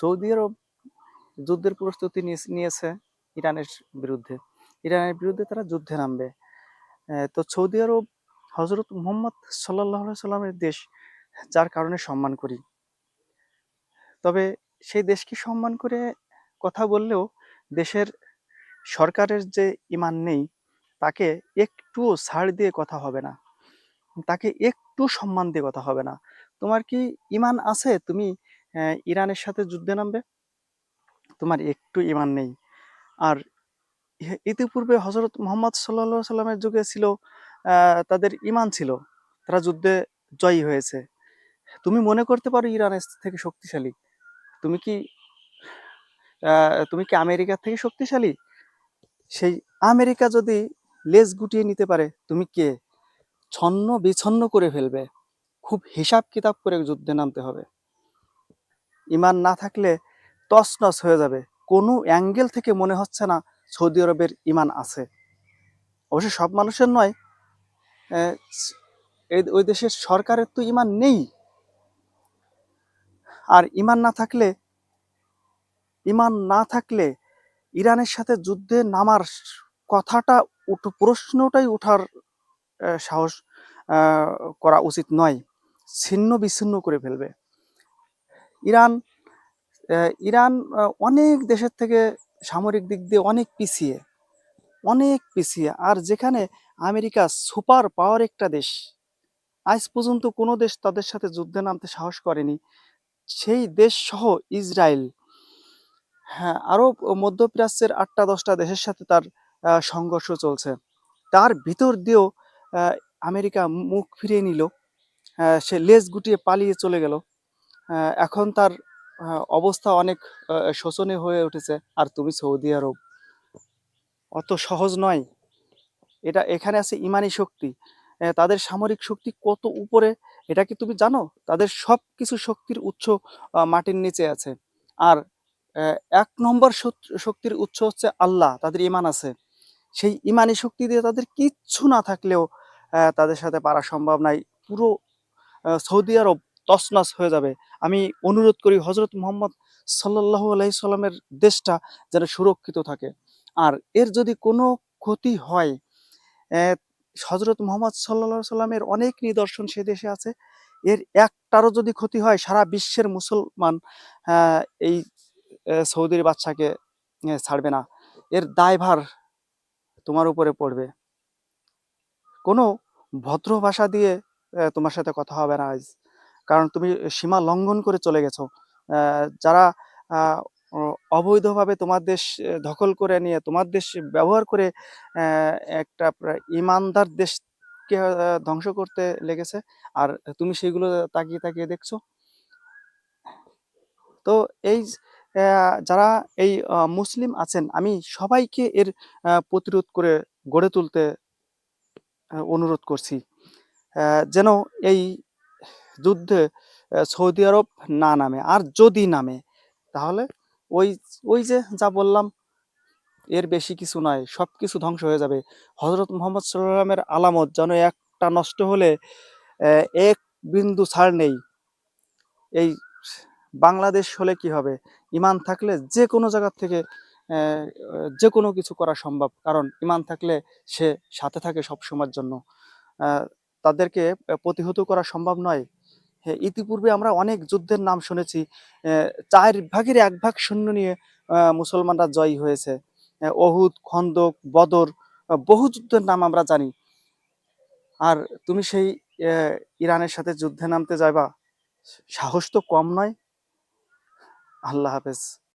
Saudi আরব যুদ্ধের প্রস্তুতি নিয়েছে ইরানের বিরুদ্ধে। ইরানের বিরুদ্ধে তারা যুদ্ধে নামবে। তো সৌদি আরব হজরত মুহাম্মদ সাল্লাল্লাহু আলাইহি সাল্লামের দেশ, যার কারণে সম্মান করি। তবে সেই দেশকে সম্মান করে কথা বললেও দেশের সরকারের যে ঈমান নেই, তাকে একটুও ছাড় দিয়ে কথা হবে না। তাকে একটু সম্মান দিয়ে কথা হবে না। তোমার কি ঈমান আছে তুমি ইরানের সাথে যুদ্ধে নামবে? তোমার একটু ঈমান নেই। আর ইতিপূর্বে হযরত মুহাম্মদ সাল্লাল্লাহু আলাইহি সাল্লামের যুগে ছিল, তাদের ঈমান ছিল। তারা যুদ্ধে জয়ী হয়েছে। তুমি মনে করতে পারো ইরানের থেকে শক্তিশালী। তুমি কি তুমি কি আমেরিকার থেকে শক্তিশালী? সেই আমেরিকা যদি লেজ গুটিয়ে নিতে পারে, তুমি কে? ছন্ন বিছন্ন করে ফেলবে। খুব হিসাব কিতাব করে যুদ্ধে নামতে হবে। ঈমান না থাকলে তছনছ হয়ে যাবে। কোনো অ্যাঙ্গেল থেকে মনে হচ্ছে না সৌদি আরবের ঈমান আছে। অবশ্য সব মানুষের নয়। আহ, ওই দেশের সরকারের তো ঈমান নেই। আর ঈমান না থাকলে ইরানের সাথে যুদ্ধে নামার কথাটা প্রশ্নটাই ওঠার সাহস করা উচিত নয়। ছিন্ন বিচ্ছিন্ন করে ফেলবে। ইরান ইরান অনেক দেশের থেকে সামরিক দিক দিয়ে অনেক পিছিয়ে। আর যেখানে আমেরিকা সুপার পাওয়ার একটা দেশ, আজ পর্যন্ত কোনো দেশ তাদের সাথে যুদ্ধে নামতে সাহস করেনি। সেই দেশ সহ ইসরায়েল, হ্যাঁ, আরো মধ্যপ্রাচ্যের 8টা-10টা দেশের সাথে তার সংঘর্ষ চলছে। তার ভিতর দিয়েও আমেরিকা মুখ ফিরিয়ে নিল। সে লেজ গুটিয়ে পালিয়ে চলে গেল। এখন তার অবস্থা অনেক শোচনীয় হয়ে উঠেছে। আর তুমি সৌদি আরব, অত সহজ নয়। এখানে আছে ইমানি শক্তি। তাদের সামরিক শক্তি কত উপরে, এটা কি তুমি জানো? তাদের সব কিছু শক্তির উৎস মাটির নিচে আছে। আর 1 নম্বর শক্তির উৎস হচ্ছে আল্লাহ। তাদের ঈমান আছে। সেই ঈমানি শক্তি দিয়ে তাদের কিচ্ছু না থাকলেও তাদের সাথে পারা সম্ভব নয়। পুরো সৌদি আরব তছনছ হয়ে যাবে। আমি অনুরোধ করি হযরত মুহাম্মদ সাল্লাল্লাহু আলাইহি সাল্লামের দেশটা যেন সুরক্ষিত থাকে। আর এর যদি কোনো ক্ষতি হয়, হযরত মুহাম্মদ সাল্লাল্লাহু আলাইহি সাল্লামের অনেক নিদর্শন সে দেশে আছে। এর একটারও যদি ক্ষতি হয়, সারা বিশ্বের মুসলমান এই সৌদির বাদশাকে ছাড়বে না। এর দায়ভার তোমার উপরে পড়বে। কোনো ভদ্র ভাষা দিয়ে তোমার সাথে কথা হবে না আজ। কারণ তুমি সীমা লঙ্ঘন করে চলে গেছো। যারা আ অ অবৈধভাবে তোমার দেশ দখল করে নিয়ে তোমার দেশ ব্যবহার করে একটা ঈমানদার দেশকে ধ্বংস করতে লেগেছে। আর তুমি সেগুলো তাকিয়ে দেখছো। তো এই যারা এই মুসলিম আছেন, আমি সবাইকে এর প্রতিরোধ করে গড়ে তুলতে অনুরোধ করছি। যেন এই যুদ্ধে সৌদি আরব না নামে। আর যদি নামে, তাহলে ওই ওই যে যা বললাম, এর বেশি কিছু নয়, সবকিছু ধ্বংস হয়ে যাবে। হযরত মুহাম্মদ সাল্লাল্লাহু আলাইহি ওয়াসাল্লামের আলামত যেন একটা নষ্ট হলে এক বিন্দু ছাড় নেই। এই বাংলাদেশ হলে কি হবে? ঈমান থাকলে যে কোনো জায়গা থেকে যে কোনো কিছু করা সম্ভব। কারণ ঈমান থাকলে সে সাথে থাকে সবসময়ের জন্য। তাদেরকে প্রতিহত করা সম্ভব নয়। হ্যাঁ, ইতিপূর্বে আমরা অনেক যুদ্ধের নাম শুনেছি। ৪ ভাগের ১ ভাগ সৈন্য নিয়ে মুসলমানরা জয়ী হয়েছে। অহুদ, খন্দক, বদর, বহু যুদ্ধের নাম আমরা জানি। আর তুমি সেই ইরানের সাথে যুদ্ধে নামতে যাবা? সাহস তো কম নয়। আল্লাহ হাফেজ।